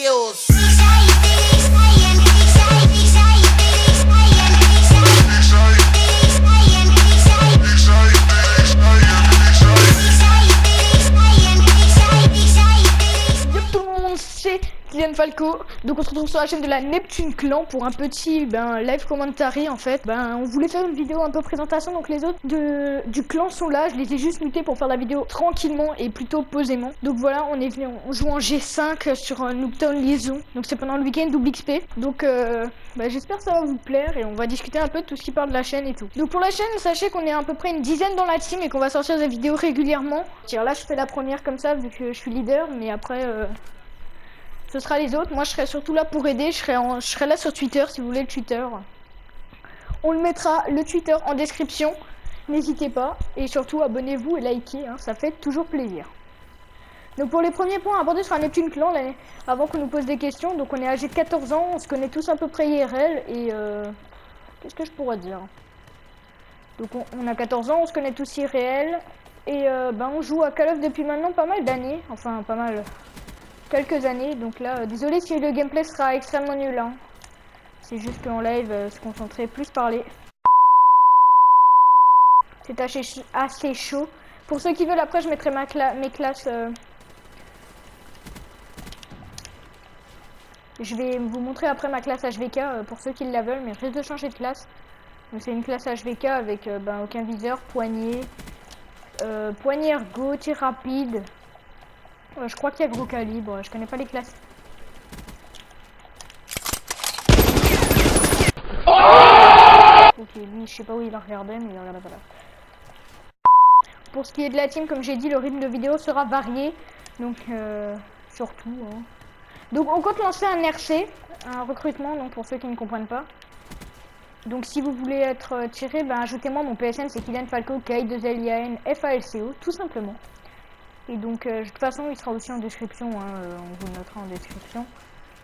views. Yo tout le monde, c'est Kylian Falco. Donc on se retrouve sur la chaîne de la Neptune Clan pour un petit live commentary en fait. On voulait faire une vidéo un peu présentation, donc les autres du clan sont là. Je les ai juste mutés pour faire la vidéo tranquillement et plutôt posément. Donc voilà, on est venu, on joue en G5 sur Noobtown Liaison. Donc c'est pendant le week-end double XP. Donc j'espère que ça va vous plaire et on va discuter un peu de tout ce qui parle de la chaîne et tout. Donc pour la chaîne, sachez qu'on est à peu près une dizaine dans la team et qu'on va sortir des vidéos régulièrement. Tiens, là je fais la première comme ça vu que je suis leader, mais après ce sera les autres. Moi je serai surtout là pour aider. Je serai là sur Twitter si vous voulez le Twitter. On le mettra le Twitter en description. N'hésitez pas. Et surtout abonnez-vous et likez, hein, ça fait toujours plaisir. Donc pour les premiers points abordés sur un Neptune Clan, avant qu'on nous pose des questions, donc on est âgé de 14 ans, on se connaît tous à peu près IRL et qu'est-ce que je pourrais dire? Donc on a 14 ans, on se connaît tous IRL et on joue à Call of depuis maintenant pas mal d'années, enfin pas mal, quelques années. Donc là, désolé si le gameplay sera extrêmement nul, hein. C'est juste qu'en live, se concentrer, plus parler. C'est assez chaud. Pour ceux qui veulent, après je mettrai mes classes. Je vais vous montrer après ma classe HVK pour ceux qui la veulent, mais je risque de changer de classe. Donc c'est une classe HVK avec aucun viseur, poignée, poignée ergo, tir rapide. Je crois qu'il y a gros calibre, je connais pas les classes. Ok, lui je sais pas où il en regardait, mais il regardait pas là. Pour ce qui est de la team, comme j'ai dit, le rythme de vidéo sera varié, donc surtout. Hein. Donc on compte lancer un RC, un recrutement, donc pour ceux qui ne comprennent pas. Donc si vous voulez être tiré, ajoutez-moi, mon PSN c'est Kylian Falco, K2LIAN FALCO, tout simplement. Et donc de toute façon il sera aussi en description, hein, on vous le notera en description,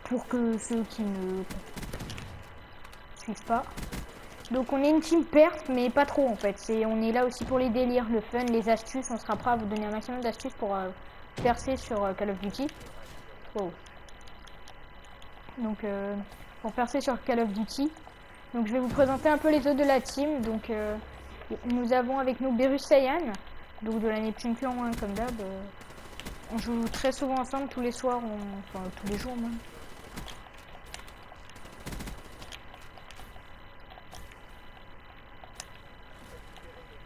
pour que ceux qui ne suivent pas. Donc on est une team perte, mais pas trop en fait, on est là aussi pour les délires, le fun, les astuces, on sera prêt à vous donner un maximum d'astuces pour percer sur Call of Duty. Wow. Donc pour percer sur Call of Duty. Donc je vais vous présenter un peu les autres de la team. Donc nous avons avec nous Berus Saiyan, donc de la Neptune Clan, hein, comme d'hab. On joue très souvent ensemble, tous les soirs, enfin tous les jours même.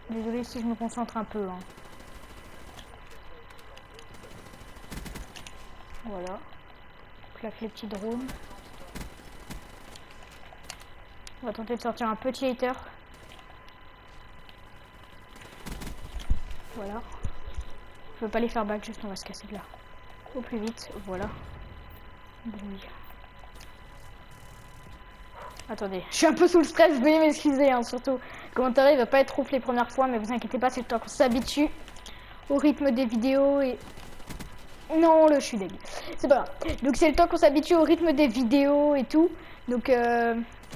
Désolé si je me concentre un peu. Hein. Voilà. Donc là, les petits drones. On va tenter de sortir un petit hater. Voilà. Je veux pas les faire back, juste on va se casser de là. Au plus vite, voilà. Brouille. Attendez, je suis un peu sous le stress, veuillez m'excuser, hein, surtout. Le commentaire il va pas être ouf les premières fois, mais vous inquiétez pas, c'est le temps qu'on s'habitue au rythme des vidéos et... Non, je suis débile. C'est pas grave. Donc c'est le temps qu'on s'habitue au rythme des vidéos et tout. Donc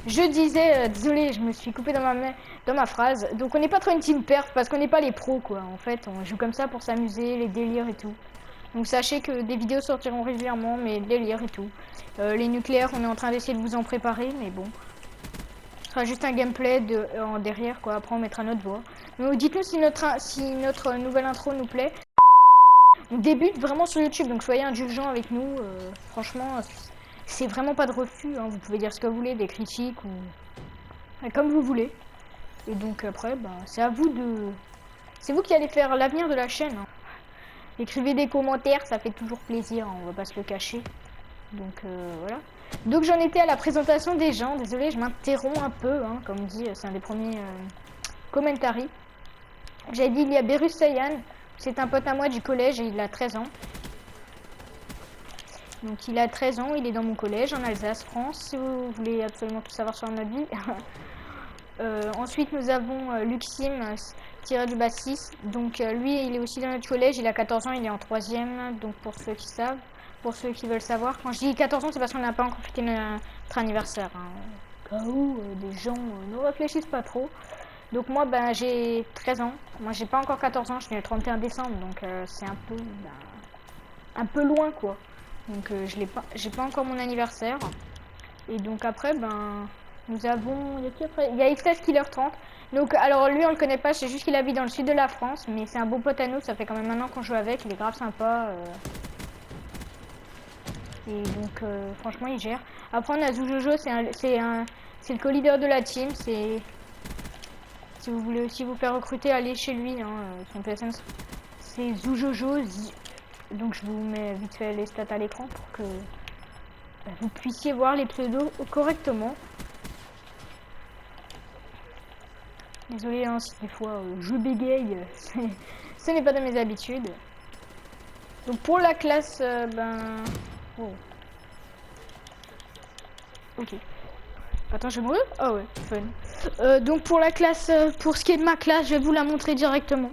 je disais, désolé, je me suis coupé dans ma phrase. Donc on n'est pas trop une team perf parce qu'on n'est pas les pros quoi. En fait, on joue comme ça pour s'amuser, les délires et tout. Donc sachez que des vidéos sortiront régulièrement, mais délires et tout. Les nucléaires, on est en train d'essayer de vous en préparer, mais bon. Ce sera juste un gameplay en derrière quoi. Après on mettra notre voix. Donc dites-nous si notre nouvelle intro nous plaît. On débute vraiment sur YouTube, donc soyez indulgents avec nous. Franchement, c'est vraiment pas de refus. Hein. Vous pouvez dire ce que vous voulez, des critiques ou comme vous voulez. Et donc après, c'est à vous de. C'est vous qui allez faire l'avenir de la chaîne. Hein. Écrivez des commentaires, ça fait toujours plaisir. Hein. On va pas se le cacher. Donc voilà. Donc j'en étais à la présentation des gens. Désolé, je m'interromps un peu. Hein. Comme dit, c'est un des premiers commentaries. J'avais dit il y a Berus Saiyan. C'est un pote à moi du collège et il a 13 ans. Donc il a 13 ans, il est dans mon collège en Alsace, France, si vous voulez absolument tout savoir sur notre vie. Ensuite nous avons Luxim, tiré du bas 6. Donc lui il est aussi dans notre collège, il a 14 ans, il est en 3ème. Donc pour ceux qui savent, pour ceux qui veulent savoir. Quand je dis 14 ans c'est parce qu'on n'a pas encore fêté notre anniversaire. Hein. Au cas où des gens ne réfléchissent pas trop. Donc moi j'ai 13 ans, moi j'ai pas encore 14 ans, je suis né le 31 décembre, donc c'est un peu loin quoi. Donc j'ai pas encore mon anniversaire. Et donc après, ben, nous avons... Il y a XS Killer 30. Donc, alors lui, on le connaît pas, c'est juste qu'il habite dans le sud de la France. Mais c'est un beau pote à nous, ça fait quand même un an qu'on joue avec, il est grave sympa. Et donc, franchement, il gère. Après, on a Zoujojo, c'est le co-leader de la team. C'est... Si vous voulez aussi vous faire recruter, allez chez lui. Hein, son PSN, c'est Zoujojo. Donc, je vous mets vite fait les stats à l'écran pour que vous puissiez voir les pseudos correctement. Désolé hein, si des fois je bégaye, ce n'est pas de mes habitudes. Donc pour la classe, ben... Oh. Ok. Attends, je vais mourir? Ah ouais, fun. Donc pour la classe, pour ce qui est de ma classe, je vais vous la montrer directement.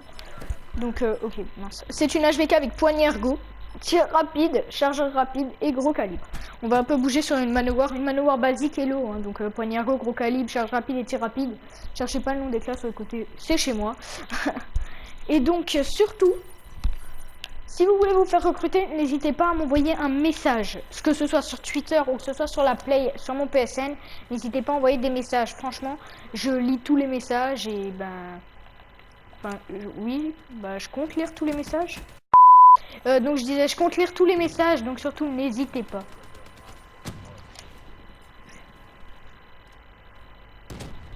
Donc, ok, mince. C'est une HVK avec poignée ergo, tir rapide, chargeur rapide et gros calibre. On va un peu bouger sur une manoir basique et low. Hein, donc, poignée ergo, gros calibre, charge rapide et tir rapide. Cherchez pas le nom des classes sur le côté, c'est chez moi. Et donc, surtout, si vous voulez vous faire recruter, n'hésitez pas à m'envoyer un message. Que ce soit sur Twitter ou que ce soit sur la Play, sur mon PSN. N'hésitez pas à envoyer des messages. Franchement, je lis tous les messages et ben... Enfin, oui, bah je compte lire tous les messages. Donc je disais, je compte lire tous les messages, donc surtout n'hésitez pas.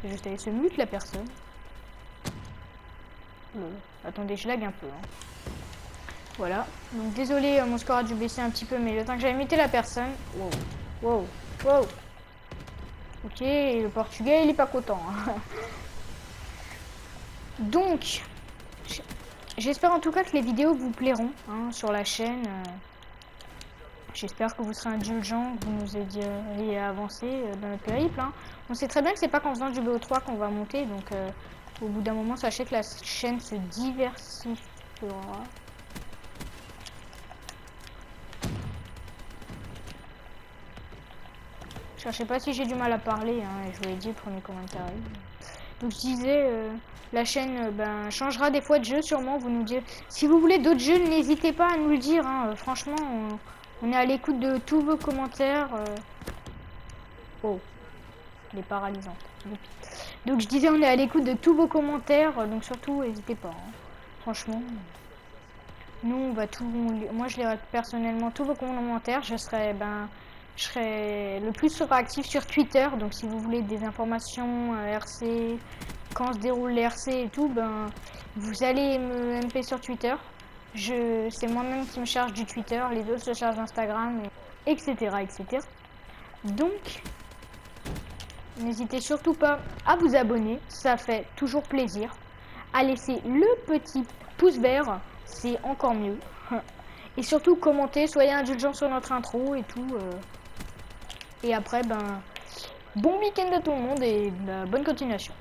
Juste aller se mute la personne. Attendez, je lag un peu. Hein. Voilà. Donc désolé, mon score a dû baisser un petit peu, mais le temps que j'avais muté la personne. Wow, wow, wow. Ok, le portugais il est pas content. Hein. Donc, j'espère en tout cas que les vidéos vous plairont hein, sur la chaîne. J'espère que vous serez indulgents, que vous nous aiderez à avancer dans notre périple. Hein. On sait très bien que c'est pas qu'en faisant du BO3 qu'on va monter, donc au bout d'un moment, sachez que la chaîne se diversifiera. Je sais pas si j'ai du mal à parler, hein, je vous l'ai dit, premier commentaire. Donc je disais, la chaîne ben, changera des fois de jeu sûrement, vous nous direz. Si vous voulez d'autres jeux, n'hésitez pas à nous le dire, hein. Franchement, on est à l'écoute de tous vos commentaires. Oh, elle est paralysante. Donc je disais, on est à l'écoute de tous vos commentaires, donc surtout, n'hésitez pas. Hein. Franchement, nous, on va tout... Moi, je lirai personnellement tous vos commentaires, je serai le plus réactif sur Twitter, donc si vous voulez des informations RC, quand se déroule les RC et tout, ben vous allez me MP sur Twitter. C'est moi-même qui me charge du Twitter, les autres se chargent d'Instagram, etc., etc. Donc, n'hésitez surtout pas à vous abonner, ça fait toujours plaisir. À laisser le petit pouce vert, c'est encore mieux. Et surtout, commentez, soyez indulgents sur notre intro et tout. Et après, ben, bon week-end à tout le monde et bonne continuation.